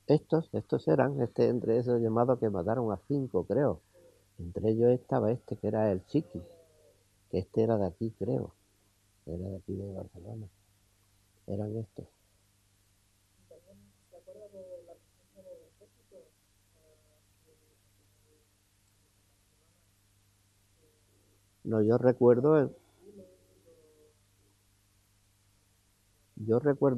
Estos eran, entre esos llamados que mataron a 5, creo. Entre ellos estaba este, que era el Chiqui, que este era de aquí, creo. Era de aquí de Barcelona. Eran estos. No, yo recuerdo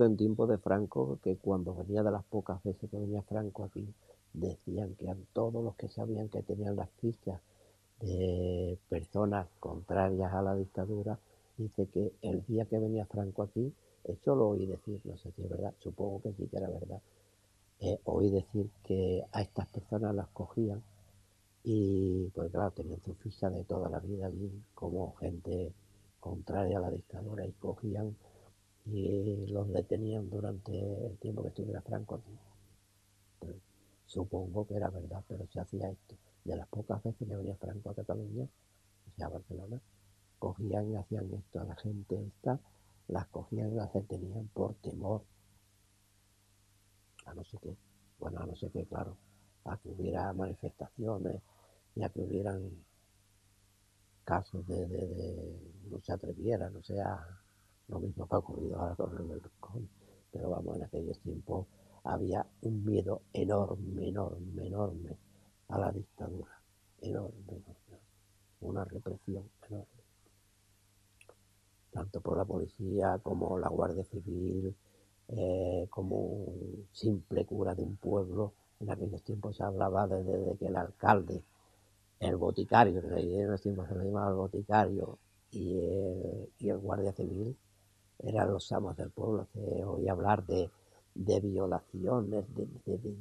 en tiempo de Franco que cuando venía de las pocas veces que venía Franco aquí, decían que eran todos los que sabían que tenían las fichas de personas contrarias a la dictadura, dice que el día que venía Franco aquí, eso lo oí decir, no sé si es verdad, supongo que sí que era verdad, oí decir que a estas personas las cogían y pues claro, tenían su ficha de toda la vida allí como gente contraria a la dictadura y cogían y los detenían durante el tiempo que estuviera Franco aquí. Entonces, supongo que era verdad, pero se hacía esto. De las pocas veces que venía Franco a Cataluña, o sea, a Barcelona, cogían y hacían esto a la gente esta, las cogían y las detenían por temor a no sé qué. Bueno, a no sé qué, claro, a que hubiera manifestaciones y a que hubieran casos no se atreviera, no sea lo mismo que ha ocurrido ahora con el Berlusconi. Pero vamos, en aquellos tiempos había un miedo enorme, enorme, enorme a la dictadura. Enorme, enorme. Una represión enorme. Tanto por la policía como la Guardia Civil, como un simple cura de un pueblo. En aquellos tiempos se hablaba de que el alcalde, el boticario, que en los tiempos se le llamaba el boticario, y el guardia civil eran los amos del pueblo. Se oía hablar de violaciones, de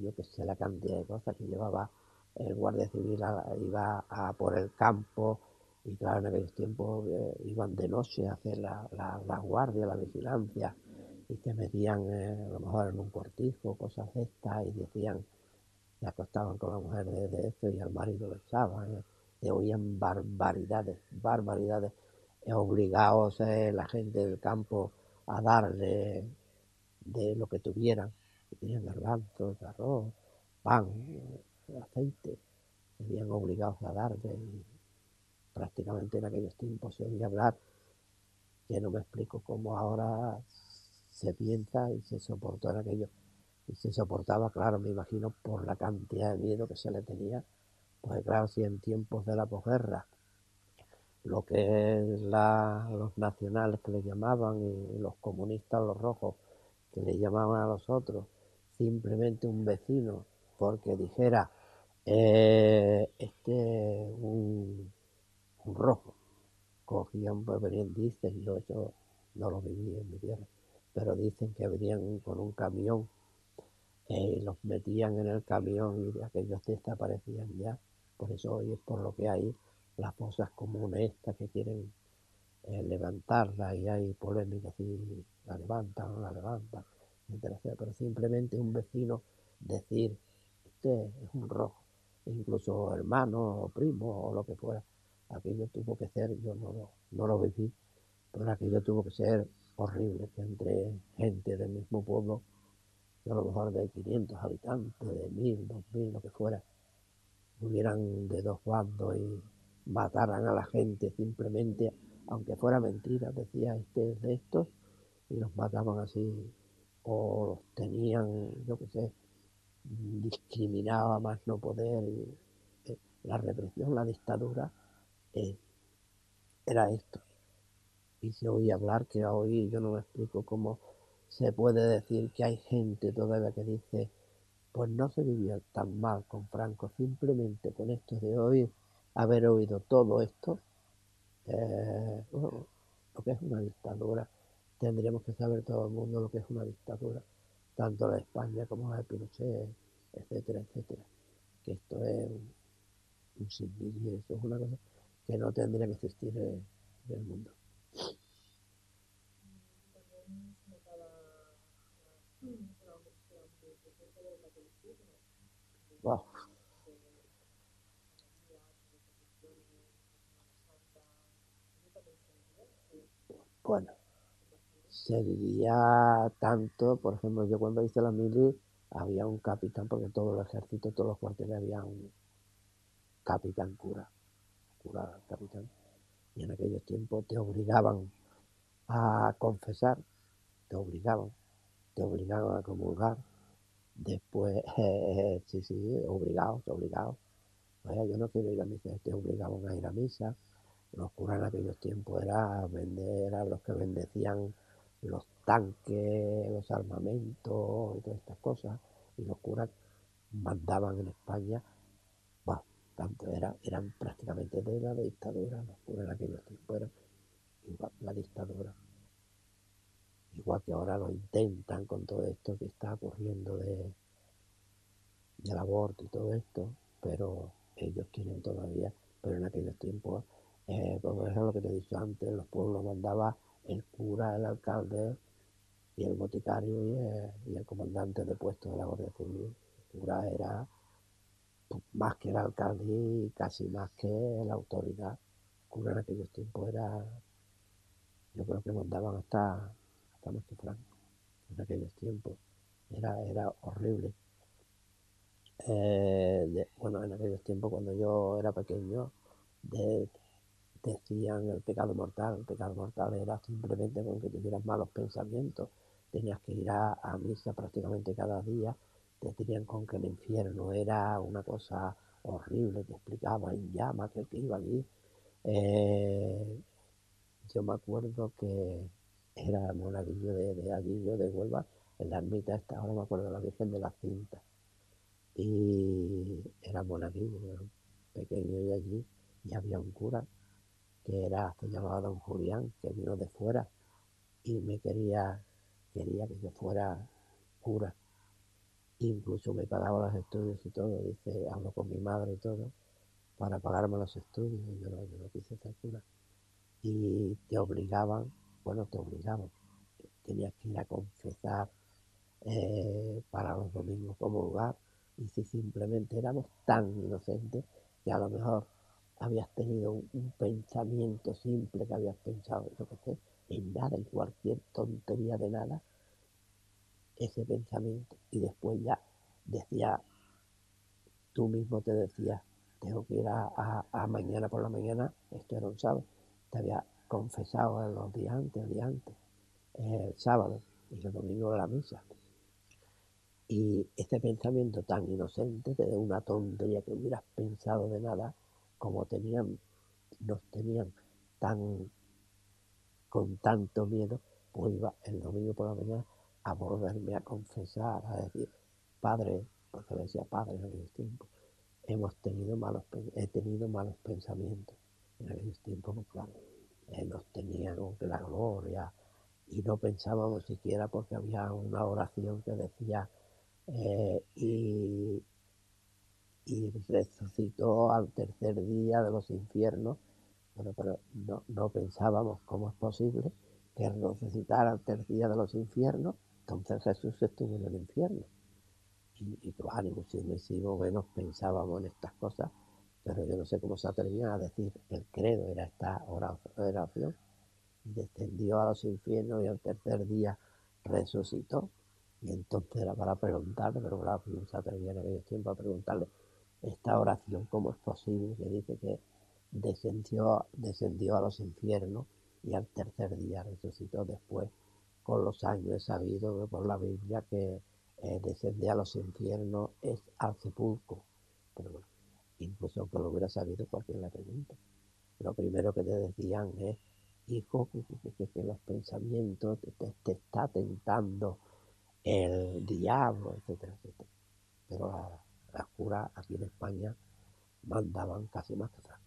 yo que sé, la cantidad de cosas que llevaba el guardia civil, iba a por el campo y claro, en aquellos tiempos iban de noche a hacer la guardia, la vigilancia y se metían a lo mejor en un cortijo, cosas de estas y decían, se acostaban con la mujer de esto y al marido lo echaban, se oían barbaridades, barbaridades, obligados la gente del campo a darle de lo que tuvieran, que tenían garbanzos, arroz, pan, aceite, se veían obligados a darle y prácticamente en aquellos tiempos se oía hablar, que no me explico cómo ahora se piensa y se soportó en aquello. Y se soportaba, claro, me imagino, por la cantidad de miedo que se le tenía. Pues claro, si en tiempos de la posguerra, lo que es los nacionales que le llamaban y los comunistas, los rojos, que le llamaban a los otros, simplemente un vecino, porque dijera, un rojo, cogían, pues venían, dicen, yo eso no lo viví en mi tierra, pero dicen que venían con un camión los metían en el camión y de aquellos desaparecían ya. Por eso hoy es por lo que hay las fosas comunes estas que quieren levantarla y hay polémicas si la levantan o no la levantan, etcétera, etcétera. Pero simplemente un vecino decir, este es un rojo, incluso hermano o primo o lo que fuera, aquello tuvo que ser, yo no lo viví, pero aquello tuvo que ser horrible, que entre gente del mismo pueblo, a lo mejor de 500 habitantes, de 1000, 2000, lo que fuera, hubieran de dos bandos y mataran a la gente simplemente, aunque fuera mentira, decía este es de estos, y los mataban así, o los tenían, yo qué sé, discriminados a más no poder. Y, la represión, la dictadura, eh, era esto. Y se oía hablar que hoy yo no me explico cómo se puede decir que hay gente todavía que dice pues no se vivía tan mal con Franco, simplemente con esto de hoy, haber oído todo esto, bueno, lo que es una dictadura. Tendríamos que saber todo el mundo lo que es una dictadura, tanto la de España como la de Pinochet, etcétera, etcétera. Que esto es un sinvivir, eso es una cosa que no tendría que existir en el mundo. Wow. Bueno, se vivía tanto, por ejemplo, yo cuando hice la mili, había un capitán, porque todo el ejército, todos los cuarteles había un capitán cura capitán, y en aquellos tiempos te obligaban a confesar, te obligaban, te obligaban a comulgar, después, sí, obligados. Oye, yo no quiero ir a misa, te obligaban a ir a misa. Los curas en aquellos tiempos eran los que bendecían los tanques, los armamentos y todas estas cosas. Y los curas mandaban en España, bueno, tanto eran prácticamente de la dictadura, los curas en aquellos tiempos eran igual la dictadura. Igual que ahora lo intentan con todo esto que está ocurriendo del aborto y todo esto, pero ellos quieren todavía, pero en aquellos tiempos, como es lo que te he dicho antes, los pueblos mandaba el cura, el alcalde y el boticario y el comandante de puesto de la Guardia Civil. El cura era más que el alcalde y casi más que la autoridad. El cura en aquellos tiempos era, yo creo que mandaban hasta más que Franco en aquellos tiempos. Era horrible. Bueno, en aquellos tiempos cuando yo era pequeño, de, decían el pecado mortal. El pecado mortal era simplemente con que tuvieras malos pensamientos. Tenías que ir a misa prácticamente cada día. Te tenían con que el infierno era una cosa horrible. Te explicaba en llamas que el que iba allí. Eh, yo me acuerdo que era monaguillo de allí, yo de Huelva, en la ermita esta, ahora me acuerdo de la Virgen de la Cinta. Y era monaguillo, era pequeño de allí, y había un cura se llamaba don Julián, que vino de fuera y quería que yo fuera cura. Incluso me pagaba los estudios y todo, dice, hablo con mi madre y todo, para pagarme los estudios, y yo no quise ser cura. Y te obligaban, tenías que ir a confesar para los domingos comulgar, y si simplemente éramos tan inocentes que a lo mejor habías tenido un pensamiento simple que habías pensado, yo qué sé, en nada, en cualquier tontería de nada, ese pensamiento, y después ya decía, tú mismo te decías, tengo que ir a mañana por la mañana, esto era un sábado, te había confesado en los días antes, el sábado, y el domingo de la misa. Y este pensamiento tan inocente, de una tontería que hubieras pensado de nada, como nos tenían tan, con tanto miedo, pues iba el domingo por la mañana a volverme a confesar, a decir, padre, porque le decía padre en aquellos tiempos, he tenido malos pensamientos. En aquellos tiempos, pues claro, nos tenían que la gloria, y no pensábamos siquiera porque había una oración que decía, eh, y, y resucitó al tercer día de los infiernos. Bueno, pero no pensábamos cómo es posible que resucitara al tercer día de los infiernos. Entonces Jesús estuvo en el infierno. Y claro, si o menos pensábamos en estas cosas, pero yo no sé cómo se atrevían a decir el credo, era esta oración. Descendió a los infiernos y al tercer día resucitó. Y entonces era para preguntarle, pero claro, no se atrevía en aquellos tiempos a preguntarle esta oración, cómo es posible que dice que descendió a los infiernos y al tercer día resucitó. Después, con los años he sabido por la Biblia que descender a los infiernos es al sepulcro. Pero bueno, incluso aunque lo hubiera sabido, cualquier la pregunta. Lo primero que te decían es, hijo, que los pensamientos te está tentando el diablo, etcétera, etcétera. Pero las curas aquí en España mandaban casi más que Franco.